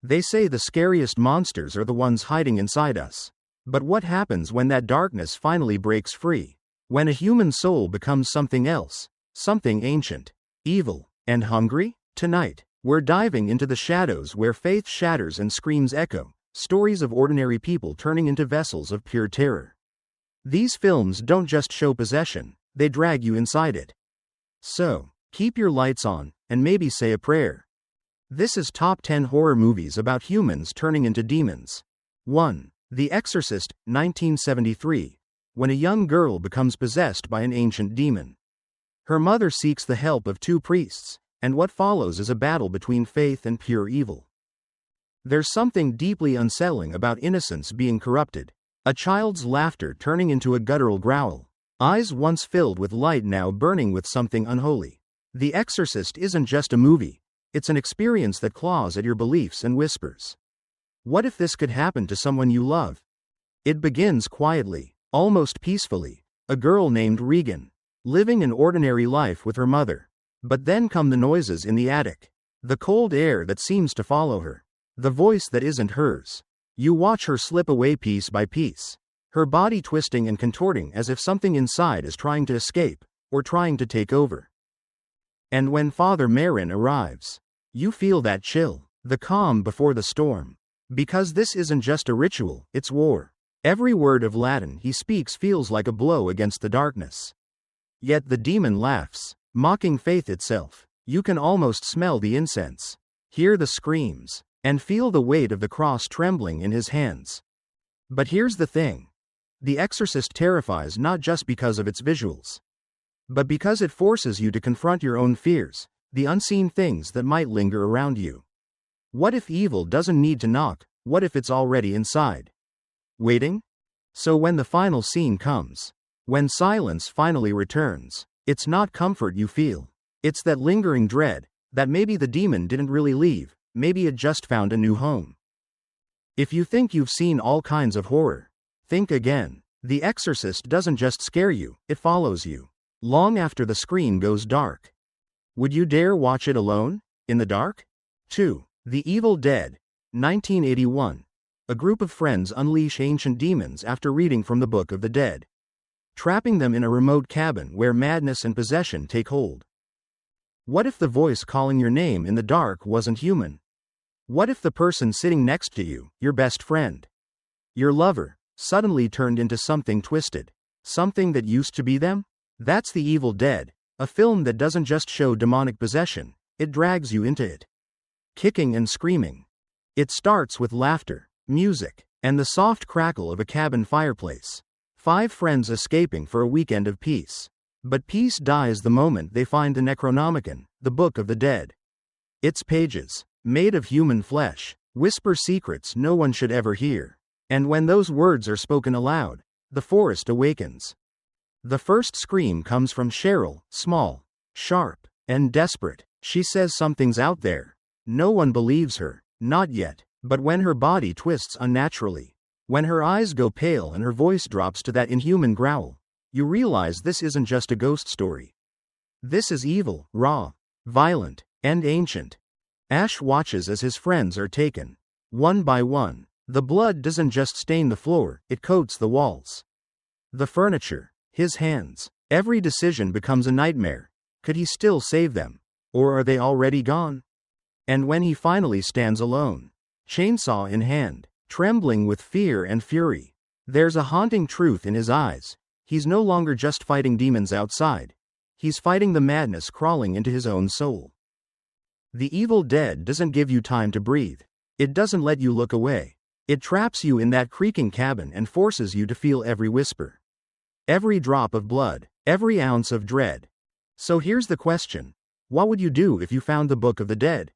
They say the scariest monsters are the ones hiding inside us. But what happens when that darkness finally breaks free? When a human soul becomes something else, something ancient, evil, and hungry? Tonight, we're diving into the shadows where faith shatters and screams echo, stories of ordinary people turning into vessels of pure terror. These films don't just show possession, they drag you inside it. So, keep your lights on, and maybe say a prayer. This is Top 10 Horror Movies about humans turning into demons. 1. The Exorcist, 1973. When a young girl becomes possessed by an ancient demon. Her mother seeks the help of two priests, and what follows is a battle between faith and pure evil. There's something deeply unsettling about innocence being corrupted. A child's laughter turning into a guttural growl. Eyes once filled with light now burning with something unholy. The Exorcist isn't just a movie. It's an experience that claws at your beliefs and whispers. What if this could happen to someone you love? It begins quietly, almost peacefully. A girl named Regan, living an ordinary life with her mother. But then come the noises in the attic. The cold air that seems to follow her. The voice that isn't hers. You watch her slip away piece by piece. Her body twisting and contorting as if something inside is trying to escape, or trying to take over. And when Father Marin arrives, you feel that chill, the calm before the storm. Because this isn't just a ritual, it's war. Every word of Latin he speaks feels like a blow against the darkness. Yet the demon laughs, mocking faith itself. You can almost smell the incense, hear the screams, and feel the weight of the cross trembling in his hands. But here's the thing. The Exorcist terrifies not just because of its visuals, but because it forces you to confront your own fears, the unseen things that might linger around you. What if evil doesn't need to knock? What if it's already inside, waiting? So when the final scene comes, when silence finally returns, it's not comfort you feel. It's that lingering dread, that maybe the demon didn't really leave, maybe it just found a new home. If you think you've seen all kinds of horror, think again. The Exorcist doesn't just scare you, it follows you. Long after the screen goes dark. Would you dare watch it alone, in the dark? 2. The Evil Dead, 1981. A group of friends unleash ancient demons after reading from the Book of the Dead, trapping them in a remote cabin where madness and possession take hold. What if the voice calling your name in the dark wasn't human? What if the person sitting next to you, your best friend, your lover, suddenly turned into something twisted? Something that used to be them? That's The Evil Dead, a film that doesn't just show demonic possession, it drags you into it. Kicking and screaming. It starts with laughter, music, and the soft crackle of a cabin fireplace. 5 friends escaping for a weekend of peace. But peace dies the moment they find the Necronomicon, the Book of the Dead. Its pages, made of human flesh, whisper secrets no one should ever hear. And when those words are spoken aloud, the forest awakens. The first scream comes from Cheryl, small, sharp, and desperate. She says something's out there. No one believes her, not yet, but when her body twists unnaturally, when her eyes go pale and her voice drops to that inhuman growl, you realize this isn't just a ghost story. This is evil, raw, violent, and ancient. Ash watches as his friends are taken, one by one. The blood doesn't just stain the floor, it coats the walls. The furniture, his hands, every decision becomes a nightmare. Could he still save them? Or are they already gone? And when he finally stands alone, chainsaw in hand, trembling with fear and fury, there's a haunting truth in his eyes. He's no longer just fighting demons outside. He's fighting the madness crawling into his own soul. The Evil Dead doesn't give you time to breathe. It doesn't let you look away. It traps you in that creaking cabin and forces you to feel every whisper, every drop of blood, every ounce of dread. So here's the question. What would you do if you found the Book of the Dead?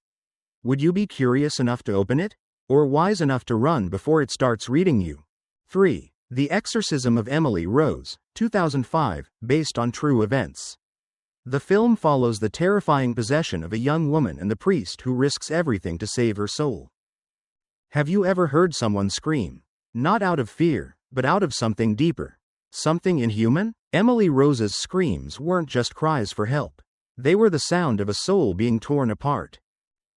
Would you be curious enough to open it? Or wise enough to run before it starts reading you? 3. The Exorcism of Emily Rose, 2005, based on true events. The film follows the terrifying possession of a young woman and the priest who risks everything to save her soul. Have you ever heard someone scream? Not out of fear, but out of something deeper. Something inhuman? Emily Rose's screams weren't just cries for help. They were the sound of a soul being torn apart.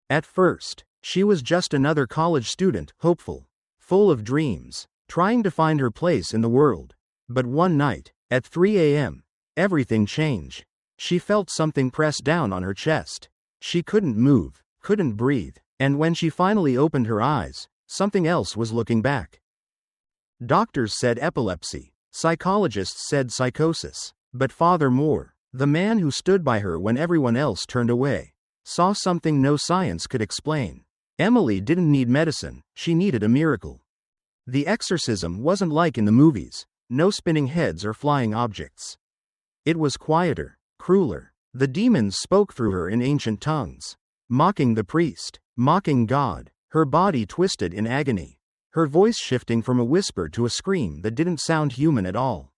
At first, She was just another college student, hopeful, full of dreams, trying to find her place in the world. But one night, at 3 a.m., everything changed. She felt something press down on her chest. She couldn't move, couldn't breathe, and when she finally opened her eyes, something else was looking back. Doctors said epilepsy, psychologists said psychosis, but Father Moore, the man who stood by her when everyone else turned away, saw something no science could explain. Emily didn't need medicine, she needed a miracle. The exorcism wasn't like in the movies, no spinning heads or flying objects. It was quieter, crueler. The demons spoke through her in ancient tongues, mocking the priest, mocking God, her body twisted in agony, her voice shifting from a whisper to a scream that didn't sound human at all.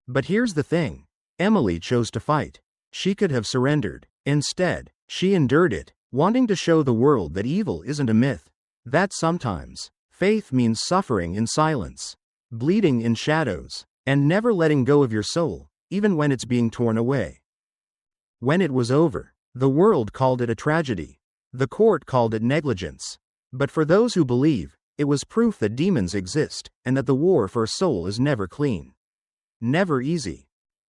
But here's the thing. Emily chose to fight. She could have surrendered. Instead, she endured it, wanting to show the world that evil isn't a myth. That sometimes, faith means suffering in silence, bleeding in shadows, and never letting go of your soul, even when it's being torn away. When it was over, the world called it a tragedy. The court called it negligence. But for those who believe, it was proof that demons exist, and that the war for a soul is never clean. Never easy.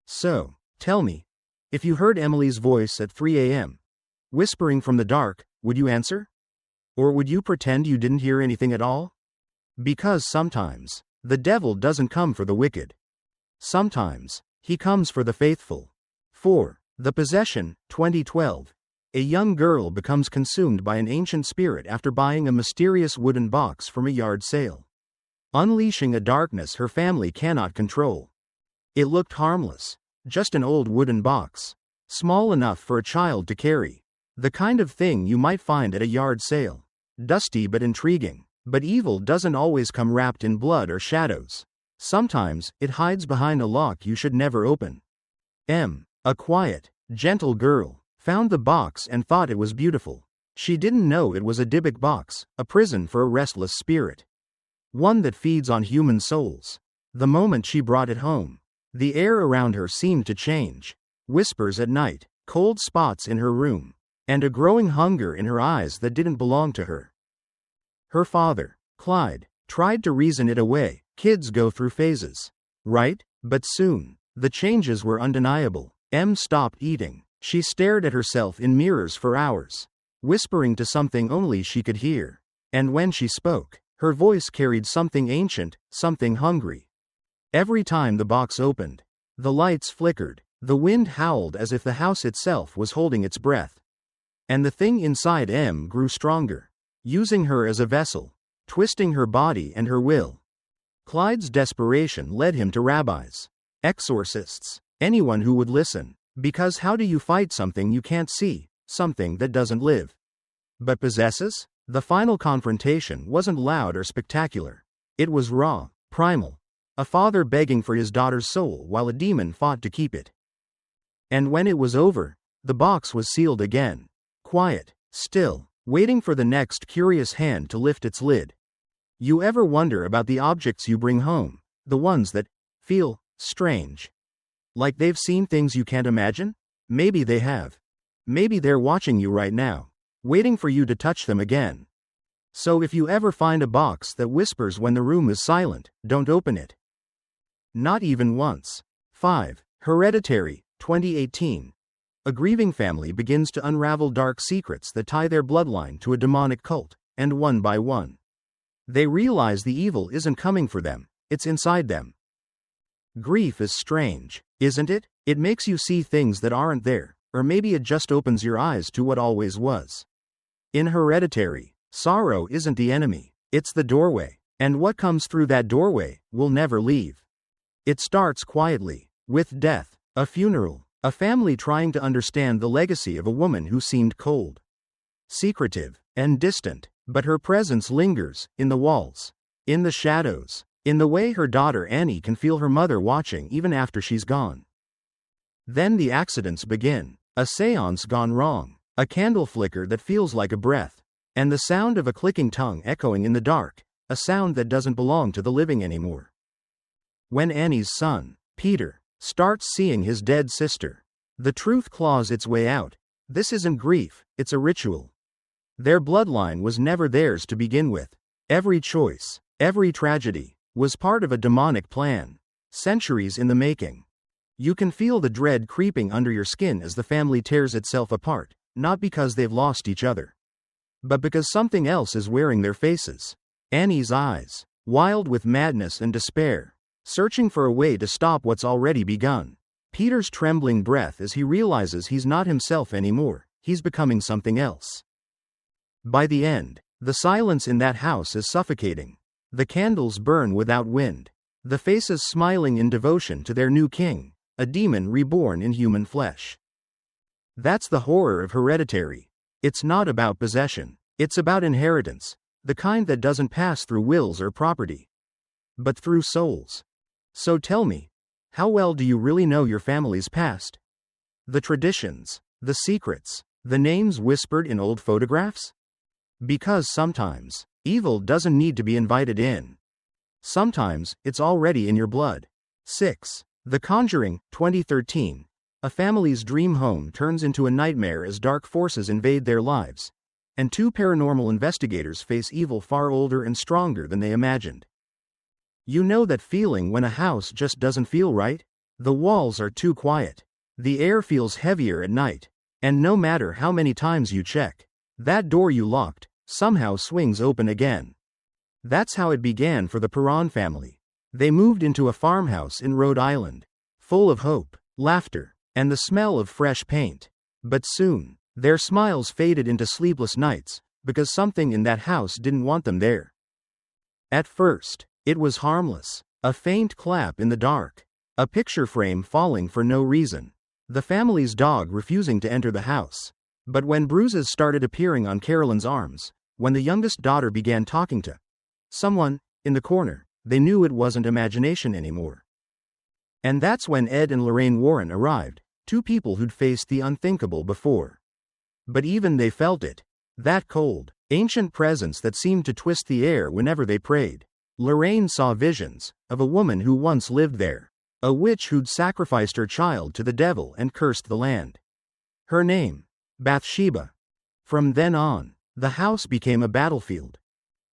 So, tell me, if you heard Emily's voice at 3 a.m., whispering from the dark, would you answer? Or would you pretend you didn't hear anything at all? Because sometimes, the devil doesn't come for the wicked. Sometimes, he comes for the faithful. 4. The Possession, 2012. A young girl becomes consumed by an ancient spirit after buying a mysterious wooden box from a yard sale, unleashing a darkness her family cannot control. It looked harmless, just an old wooden box, small enough for a child to carry, the kind of thing you might find at a yard sale, dusty but intriguing. But evil doesn't always come wrapped in blood or shadows. Sometimes, it hides behind a lock you should never open. A quiet, gentle girl, found the box and thought it was beautiful. She didn't know it was a Dybbuk box, a prison for a restless spirit. One that feeds on human souls. The moment she brought it home, the air around her seemed to change. Whispers at night, cold spots in her room, and a growing hunger in her eyes that didn't belong to her. Her father, Clyde, tried to reason it away. Kids go through phases, right? But soon, the changes were undeniable. Em stopped eating. She stared at herself in mirrors for hours, whispering to something only she could hear. And when she spoke, her voice carried something ancient, something hungry. Every time the box opened, the lights flickered, the wind howled as if the house itself was holding its breath. And the thing inside Em grew stronger, using her as a vessel, twisting her body and her will. Clyde's desperation led him to rabbis, exorcists, anyone who would listen. Because how do you fight something you can't see, something that doesn't live, but possesses? The final confrontation wasn't loud or spectacular. It was raw, primal. A father begging for his daughter's soul while a demon fought to keep it. And when it was over, the box was sealed again. Quiet, still, waiting for the next curious hand to lift its lid. You ever wonder about the objects you bring home, the ones that feel strange? Like they've seen things you can't imagine? Maybe they have. Maybe they're watching you right now, waiting for you to touch them again. So if you ever find a box that whispers when the room is silent, don't open it. Not even once. 5. Hereditary, 2018. A grieving family begins to unravel dark secrets that tie their bloodline to a demonic cult, and one by one, they realize the evil isn't coming for them, it's inside them. Grief is strange, isn't it? It makes you see things that aren't there, or maybe it just opens your eyes to what always was. In Hereditary, sorrow isn't the enemy, it's the doorway, and what comes through that doorway will never leave. It starts quietly, with death, a funeral, a family trying to understand the legacy of a woman who seemed cold, secretive, and distant, but her presence lingers, in the walls, in the shadows, in the way her daughter Annie can feel her mother watching even after she's gone. Then the accidents begin, a seance gone wrong, a candle flicker that feels like a breath, and the sound of a clicking tongue echoing in the dark, a sound that doesn't belong to the living anymore. When Annie's son, Peter, starts seeing his dead sister, the truth claws its way out. This isn't grief, it's a ritual. Their bloodline was never theirs to begin with. Every choice, every tragedy, was part of a demonic plan, centuries in the making. You can feel the dread creeping under your skin as the family tears itself apart, not because they've lost each other, but because something else is wearing their faces. Annie's eyes, wild with madness and despair, searching for a way to stop what's already begun. Peter's trembling breath as he realizes he's not himself anymore, he's becoming something else. By the end, the silence in that house is suffocating. The candles burn without wind, the faces smiling in devotion to their new king, a demon reborn in human flesh. That's the horror of Hereditary. It's not about possession, it's about inheritance, the kind that doesn't pass through wills or property, but through souls. So tell me, how well do you really know your family's past? The traditions, the secrets, the names whispered in old photographs? Because sometimes, evil doesn't need to be invited in. Sometimes, it's already in your blood. 6. The Conjuring, 2013. A family's dream home turns into a nightmare as dark forces invade their lives, and two paranormal investigators face evil far older and stronger than they imagined. You know that feeling when a house just doesn't feel right? The walls are too quiet. The air feels heavier at night, and no matter how many times you check, that door you locked somehow swings open again. That's how it began for the Perron family. They moved into a farmhouse in Rhode Island, full of hope, laughter, and the smell of fresh paint. But soon, their smiles faded into sleepless nights, because something in that house didn't want them there. At first, it was harmless, a faint clap in the dark, a picture frame falling for no reason, the family's dog refusing to enter the house. But when bruises started appearing on Carolyn's arms, when the youngest daughter began talking to someone in the corner, they knew it wasn't imagination anymore. And that's when Ed and Lorraine Warren arrived, two people who'd faced the unthinkable before. But even they felt it, that cold, ancient presence that seemed to twist the air whenever they prayed. Lorraine saw visions of a woman who once lived there, a witch who'd sacrificed her child to the devil and cursed the land. Her name, Bathsheba. From then on, the house became a battlefield.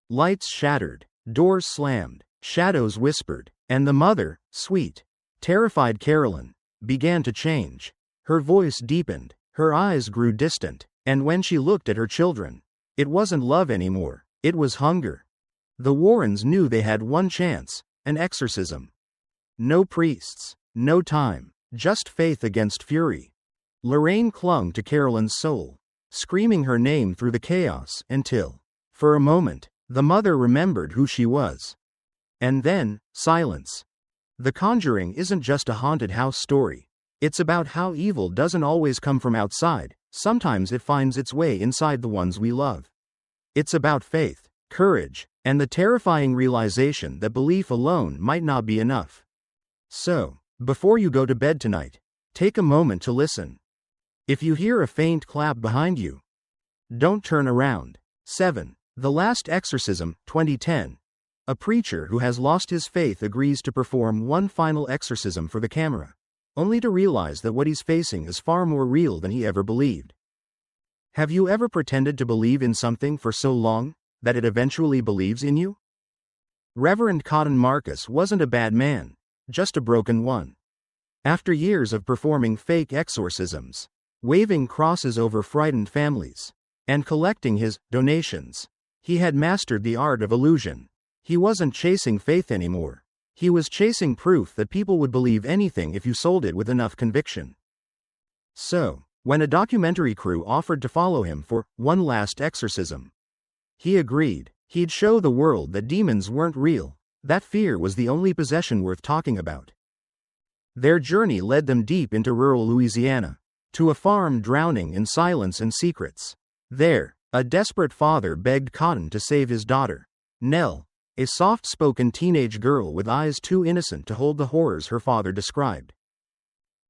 Lights shattered, doors slammed, shadows whispered, and the mother, sweet, terrified Carolyn, began to change. Her voice deepened, her eyes grew distant, and when she looked at her children, it wasn't love anymore, it was hunger. The Warrens knew they had one chance, an exorcism. No priests, no time, just faith against fury. Lorraine clung to Carolyn's soul, screaming her name through the chaos until, for a moment, the mother remembered who she was. And then, silence. The Conjuring isn't just a haunted house story. It's about how evil doesn't always come from outside, sometimes it finds its way inside the ones we love. It's about faith, courage, and the terrifying realization that belief alone might not be enough. So, before you go to bed tonight, take a moment to listen. If you hear a faint clap behind you, don't turn around. 7. The Last Exorcism, 2010. A preacher who has lost his faith agrees to perform one final exorcism for the camera, only to realize that what he's facing is far more real than he ever believed. Have you ever pretended to believe in something for so long that it eventually believes in you? Reverend Cotton Marcus wasn't a bad man, just a broken one. After years of performing fake exorcisms, waving crosses over frightened families, and collecting his donations, he had mastered the art of illusion. He wasn't chasing faith anymore. He was chasing proof that people would believe anything if you sold it with enough conviction. So, when a documentary crew offered to follow him for one last exorcism, he agreed. He'd show the world that demons weren't real, that fear was the only possession worth talking about. Their journey led them deep into rural Louisiana, to a farm drowning in silence and secrets. There, a desperate father begged Cotton to save his daughter, Nell, a soft-spoken teenage girl with eyes too innocent to hold the horrors her father described.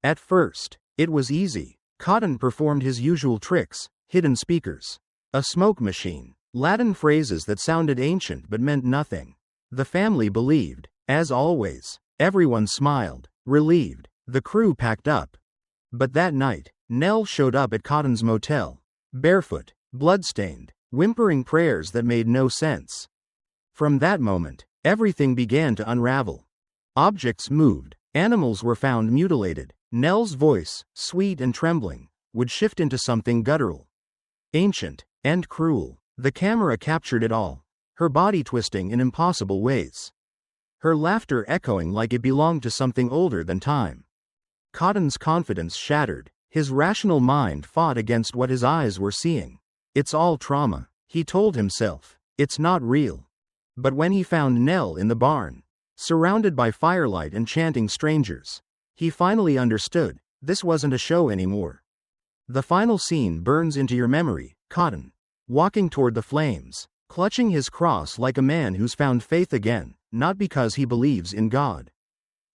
At first, it was easy. Cotton performed his usual tricks, hidden speakers, a smoke machine, Latin phrases that sounded ancient but meant nothing. The family believed, as always. Everyone smiled, relieved. The crew packed up. But that night, Nell showed up at Cotton's motel, barefoot, bloodstained, whimpering prayers that made no sense. From that moment, everything began to unravel. Objects moved, animals were found mutilated. Nell's voice, sweet and trembling, would shift into something guttural, ancient, and cruel. The camera captured it all, her body twisting in impossible ways, her laughter echoing like it belonged to something older than time. Cotton's confidence shattered. His rational mind fought against what his eyes were seeing. It's all trauma, he told himself. It's not real. But when he found Nell in the barn, surrounded by firelight and chanting strangers, he finally understood. This wasn't a show anymore. The final scene burns into your memory. Cotton, walking toward the flames, clutching his cross like a man who's found faith again, not because he believes in God,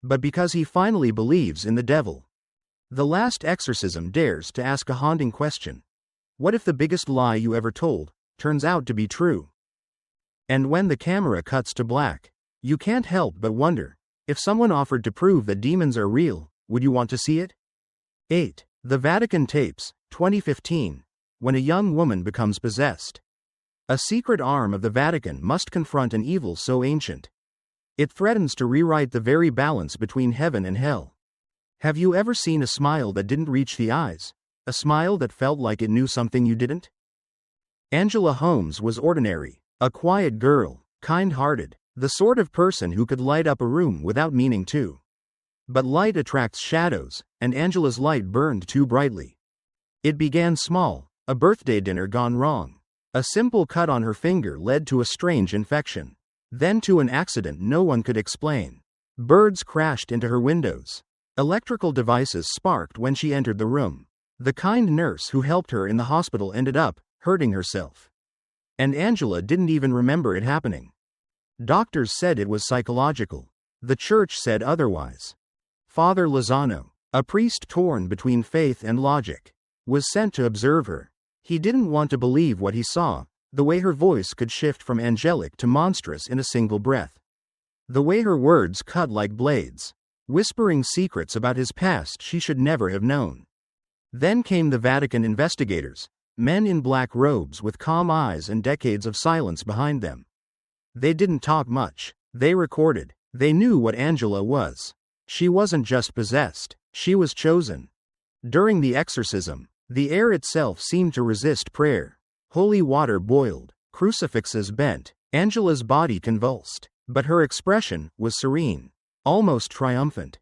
but because he finally believes in the devil. The Last Exorcism dares to ask a haunting question. What if the biggest lie you ever told turns out to be true? And when the camera cuts to black, you can't help but wonder, if someone offered to prove that demons are real, would you want to see it? 8. The Vatican Tapes, 2015. When a young woman becomes possessed. A secret arm of the Vatican must confront an evil so ancient. It threatens to rewrite the very balance between heaven and hell. Have you ever seen a smile that didn't reach the eyes? A smile that felt like it knew something you didn't? Angela Holmes was ordinary, a quiet girl, kind-hearted, the sort of person who could light up a room without meaning to. But light attracts shadows, and Angela's light burned too brightly. It began small, a birthday dinner gone wrong. A simple cut on her finger led to a strange infection. Then to an accident no one could explain. Birds crashed into her windows. Electrical devices sparked when she entered the room. The kind nurse who helped her in the hospital ended up hurting herself. And Angela didn't even remember it happening. Doctors said it was psychological. The church said otherwise. Father Lozano, a priest torn between faith and logic, was sent to observe her. He didn't want to believe what he saw, the way her voice could shift from angelic to monstrous in a single breath. The way her words cut like blades, whispering secrets about his past she should never have known. Then came the Vatican investigators, men in black robes with calm eyes and decades of silence behind them. They didn't talk much, they recorded. They knew what Angela was. She wasn't just possessed, she was chosen. During the exorcism, the air itself seemed to resist prayer. Holy water boiled, crucifixes bent, Angela's body convulsed, but her expression was serene, almost triumphant.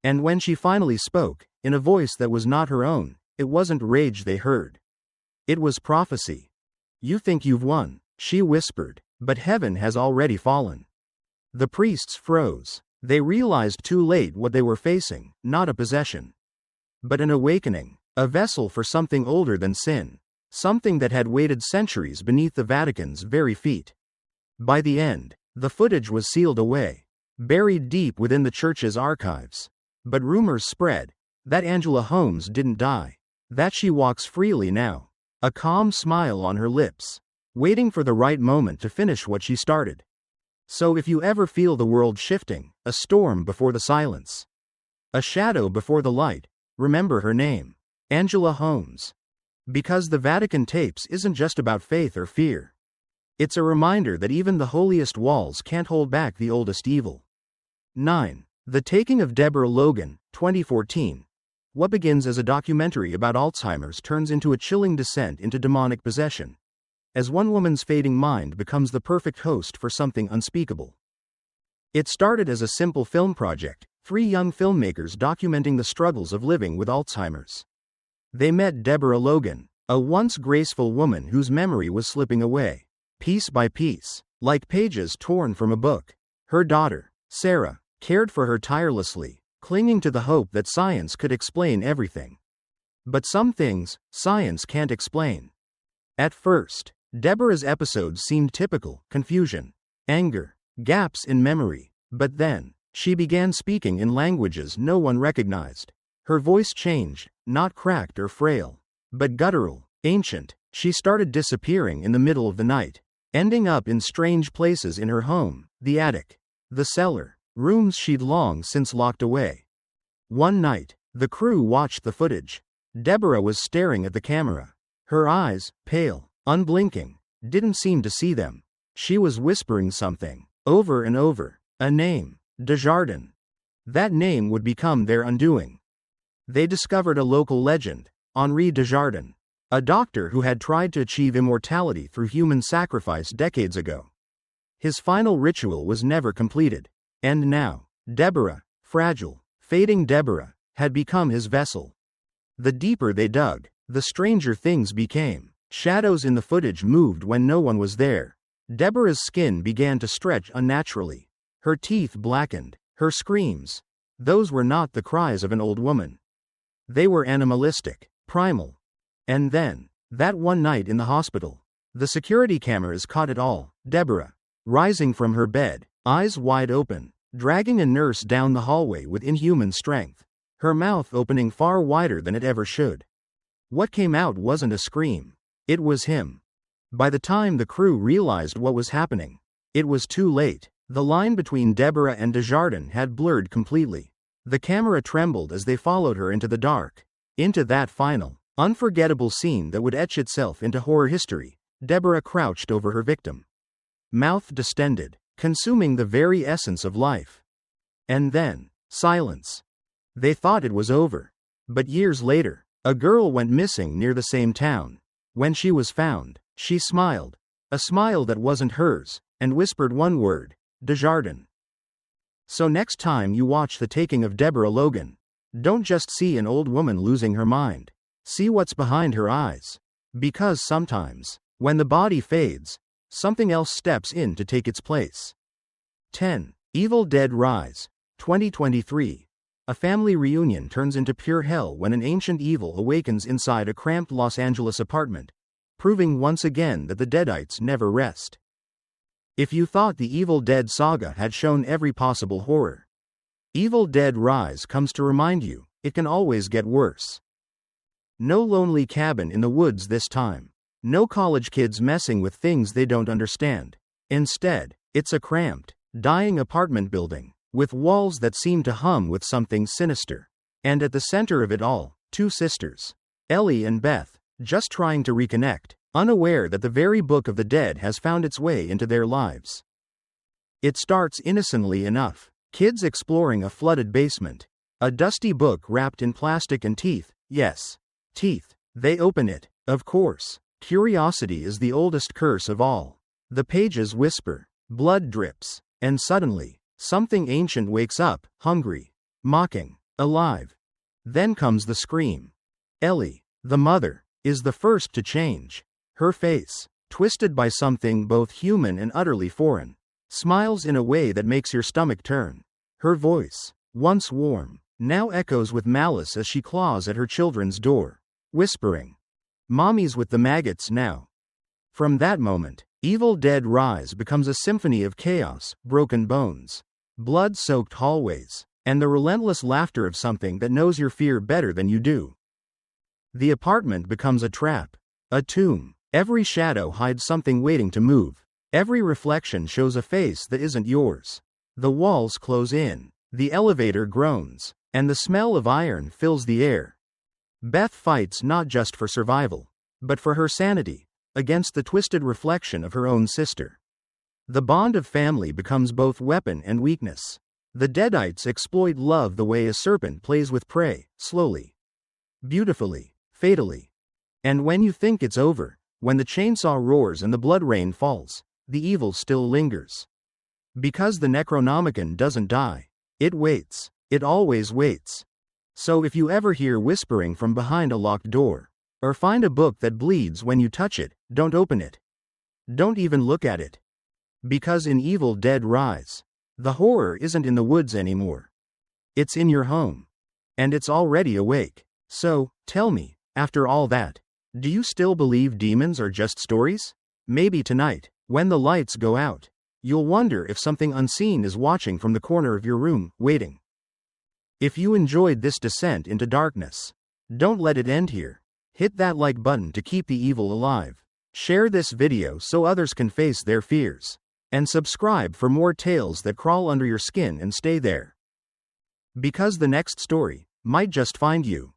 And when she finally spoke, in a voice that was not her own, it wasn't rage they heard. It was prophecy. You think you've won, she whispered, but heaven has already fallen. The priests froze. They realized too late what they were facing, not a possession, but an awakening, a vessel for something older than sin, something that had waited centuries beneath the Vatican's very feet. By the end, the footage was sealed away, buried deep within the church's archives. But rumors spread that Angela Holmes didn't die, that she walks freely now, a calm smile on her lips, waiting for the right moment to finish what she started. So if you ever feel the world shifting, a storm before the silence, a shadow before the light, remember her name, Angela Holmes. Because the Vatican Tapes isn't just about faith or fear. It's a reminder that even the holiest walls can't hold back the oldest evil. 9. The Taking of Deborah. Logan, 2014. What begins as a documentary about Alzheimer's turns into a chilling descent into demonic possession, as one woman's fading mind becomes the perfect host for something unspeakable. It started as a simple film project, 3 young filmmakers documenting the struggles of living with Alzheimer's. They met Deborah Logan, a once graceful woman whose memory was slipping away, piece by piece, like pages torn from a book. Her daughter, Sarah, cared for her tirelessly, clinging to the hope that science could explain everything. But some things, science can't explain. At first, Deborah's episodes seemed typical: confusion, anger, gaps in memory. But then, she began speaking in languages no one recognized. Her voice changed, not cracked or frail, but guttural, ancient. She started disappearing in the middle of the night, ending up in strange places in her home, the attic, the cellar, rooms she'd long since locked away. One night, the crew watched the footage. Deborah was staring at the camera, her eyes, pale, unblinking, didn't seem to see them. She was whispering something, over and over. A name. Desjardins. That name would become their undoing. They discovered a local legend, Henri Desjardins, a doctor who had tried to achieve immortality through human sacrifice decades ago. His final ritual was never completed. And now, Deborah, fragile, fading Deborah, had become his vessel. The deeper they dug, the stranger things became. Shadows in the footage moved when no one was there. Deborah's skin began to stretch unnaturally. Her teeth blackened. Her screams. Those were not the cries of an old woman. They were animalistic, primal. And then, that one night in the hospital, the security cameras caught it all. Deborah, rising from her bed, eyes wide open, dragging a nurse down the hallway with inhuman strength, her mouth opening far wider than it ever should. What came out wasn't a scream. It was him. By the time the crew realized what was happening, it was too late. The line between Deborah and Desjardins had blurred completely. The camera trembled as they followed her into the dark, into that final, unforgettable scene that would etch itself into horror history. Deborah crouched over her victim, mouth distended, consuming the very essence of life. And then, silence. They thought it was over. But years later, a girl went missing near the same town. When she was found, she smiled, a smile that wasn't hers, and whispered one word: Desjardins. So next time you watch The Taking of Deborah Logan, don't just see an old woman losing her mind. See what's behind her eyes. Because sometimes, when the body fades, something else steps in to take its place. 10. Evil Dead Rise, 2023. A family reunion turns into pure hell when an ancient evil awakens inside a cramped Los Angeles apartment, proving once again that the Deadites never rest. If you thought the Evil Dead saga had shown every possible horror, Evil Dead Rise comes to remind you, it can always get worse. No lonely cabin in the woods this time. No college kids messing with things they don't understand. Instead, it's a cramped, dying apartment building, with walls that seem to hum with something sinister. And at the center of it all, two sisters, Ellie and Beth, just trying to reconnect, unaware that the very Book of the Dead has found its way into their lives. It starts innocently enough. Kids exploring a flooded basement. A dusty book wrapped in plastic and teeth. Yes, teeth. They open it, of course. Curiosity is the oldest curse of all. The pages whisper. Blood drips. And suddenly, something ancient wakes up, hungry, mocking, alive. Then comes the scream. Ellie, the mother, is the first to change. Her face, twisted by something both human and utterly foreign, smiles in a way that makes your stomach turn. Her voice, once warm, now echoes with malice as she claws at her children's door, whispering, "Mommy's with the maggots now." From that moment, Evil Dead Rise becomes a symphony of chaos, broken bones, blood-soaked hallways, and the relentless laughter of something that knows your fear better than you do. The apartment becomes a trap, a tomb. Every shadow hides something waiting to move. Every reflection shows a face that isn't yours. The walls close in. The elevator groans. And the smell of iron fills the air. Beth fights not just for survival, but for her sanity, against the twisted reflection of her own sister. The bond of family becomes both weapon and weakness. The Deadites exploit love the way a serpent plays with prey, slowly, beautifully, fatally. And when you think it's over, when the chainsaw roars and the blood rain falls, the evil still lingers. Because the Necronomicon doesn't die. It waits. It always waits. So if you ever hear whispering from behind a locked door, or find a book that bleeds when you touch it, don't open it. Don't even look at it. Because in Evil Dead Rise, the horror isn't in the woods anymore. It's in your home. And it's already awake. So, tell me, after all that, do you still believe demons are just stories? Maybe tonight, when the lights go out, you'll wonder if something unseen is watching from the corner of your room, waiting. If you enjoyed this descent into darkness, don't let it end here. Hit that like button to keep the evil alive. Share this video so others can face their fears. And subscribe for more tales that crawl under your skin and stay there. Because the next story might just find you.